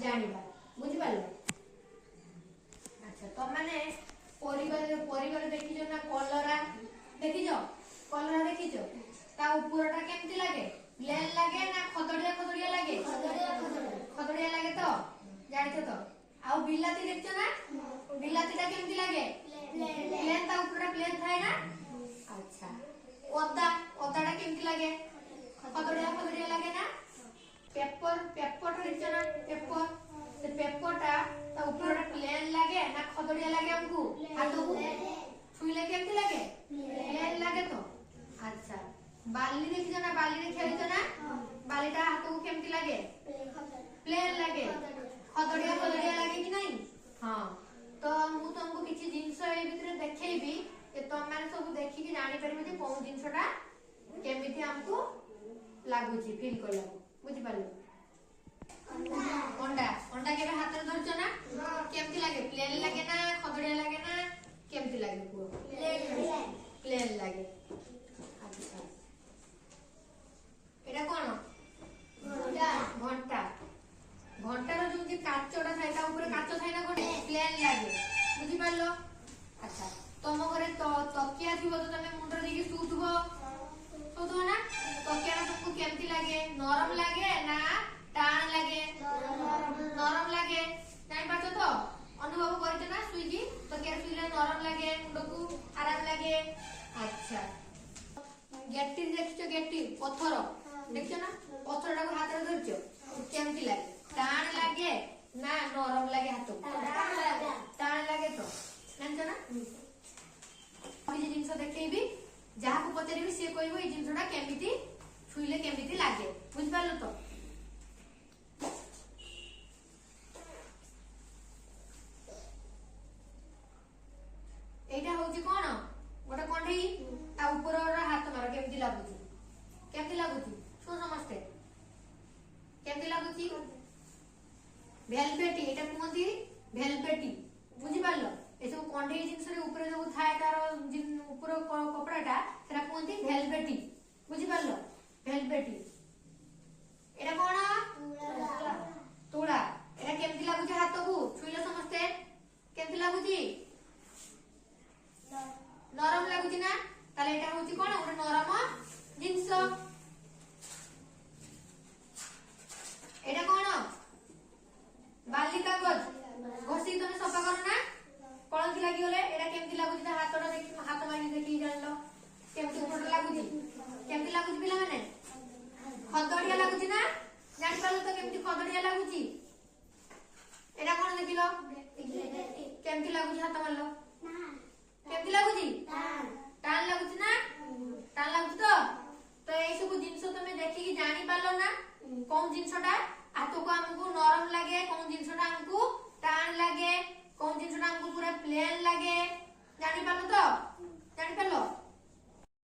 जानिबा बुझि पालो। अच्छा तो माने परिवार देखिजो ना कलरा देखिजो कलरा देखिजो ता ऊपरटा केमती लागे प्लेन लागे ना खदड़िया लागे खदड़िया लागे तो जानिछो तो आ बिलाती देखछो ना बिलातीटा केमती लागे प्लेन ता ऊपरटा प्लेन थाए ना। अच्छा ओदाटा केमती लागे खदड़िया लागे ना। पेपर देखछो ना पेपर से पेपरटा ता ऊपरटा प्लेन लागे ना खदड़िया लागे हमको हाथ को छुईले केमती लागे प्लेन लागे तो। अच्छा बाली देखिछो ना बाली रे खेलिछो ना बालीटा हाथ को केमती लागे प्लेन लागे खदड़िया लागे कि नहीं। हां तो मु तुमको किछि जिंस ए भितरे देखैबी जे तुम माने सब देखि कि जानि परबे जे कोन जिंसटा केमिति हमको लागुची फील कर लागु बुझि पालो। अंडा केबे हाथ रे धरछो ना केमती लागे प्लेन लागे ना खदड़िया लागे ना केमती लागे को प्लेन लागे। अच्छा एटा कोन घंटा घंटार जो जे काचटा थाए ता ऊपर काच थाए ना गोटे प्लेन लागे बुझि पालो। अच्छा तुम घरे तकिया थिबो तो तमे मुंडर देकी सुथबो ना तकिया तुमको केमती लागे नरम लागे ना टाण लागे नरम लागे जानि पाछो तो अनुभव करछो ना सुईकी तकिया सुईले नरम लागे मुंड को आराम लागे। अच्छा गेटी देखछो गेटी पत्थर देखछो ना पत्थरटा को हाथ रे धरछो केमती लागे टाण लागे ना नरम लागे हाथ टाण लागे तो जानछो ना। ये जिंस देखैबी जहा को पचारिबी से कहबो ए जिंसटा केमिति छुईले केमिति लागे बुझ पालो तो। एटा होची कोन गोटे कंढई ता ऊपर हाथ मार केमिति लागुची सो समझते केमिति लागुची वेलवेटी एटा कोनती वेलवेटी बुझि पालो। ए सब कंढई जिंस रे ऊपर जो थाए तार ऊपर कपड़ाटा सेरा कोनती वेलवेटी बुझि पालो वेलवेटी। एटा कोन तुळा एटा केमिति लागुची हाथ को छुईले समझते केमिति लागुची नरम लागुची ना ताले एटा होची कोन गोटे नरम जिंस। एटा कोन बाली कागज घोसी तमे सफा करो ना कळंती लागि गले एटा केमिति लागुची ता हाथटा देखि हाथ मारी देखि जानलो केमिति ऊपर लागुची केमिति लागुची पिला माने खदड़िया लागुची ना जानि पालो तो केमिति खदड़िया लागुची। एटा कोन देखिलो केमिति लागुची हाथ मारलो केमिति लागुची टाण लागुची ना टाण लागुची तो ए सब जिंस तमे देखि कि जानि पालो ना कोन जिंसटा हाथ को हमको नरम लागे कोन जिंसटा हमको टाण लागे कोन जिंसटा हमको पूरा प्लेन लागे जानि पालो तो जानि पालो।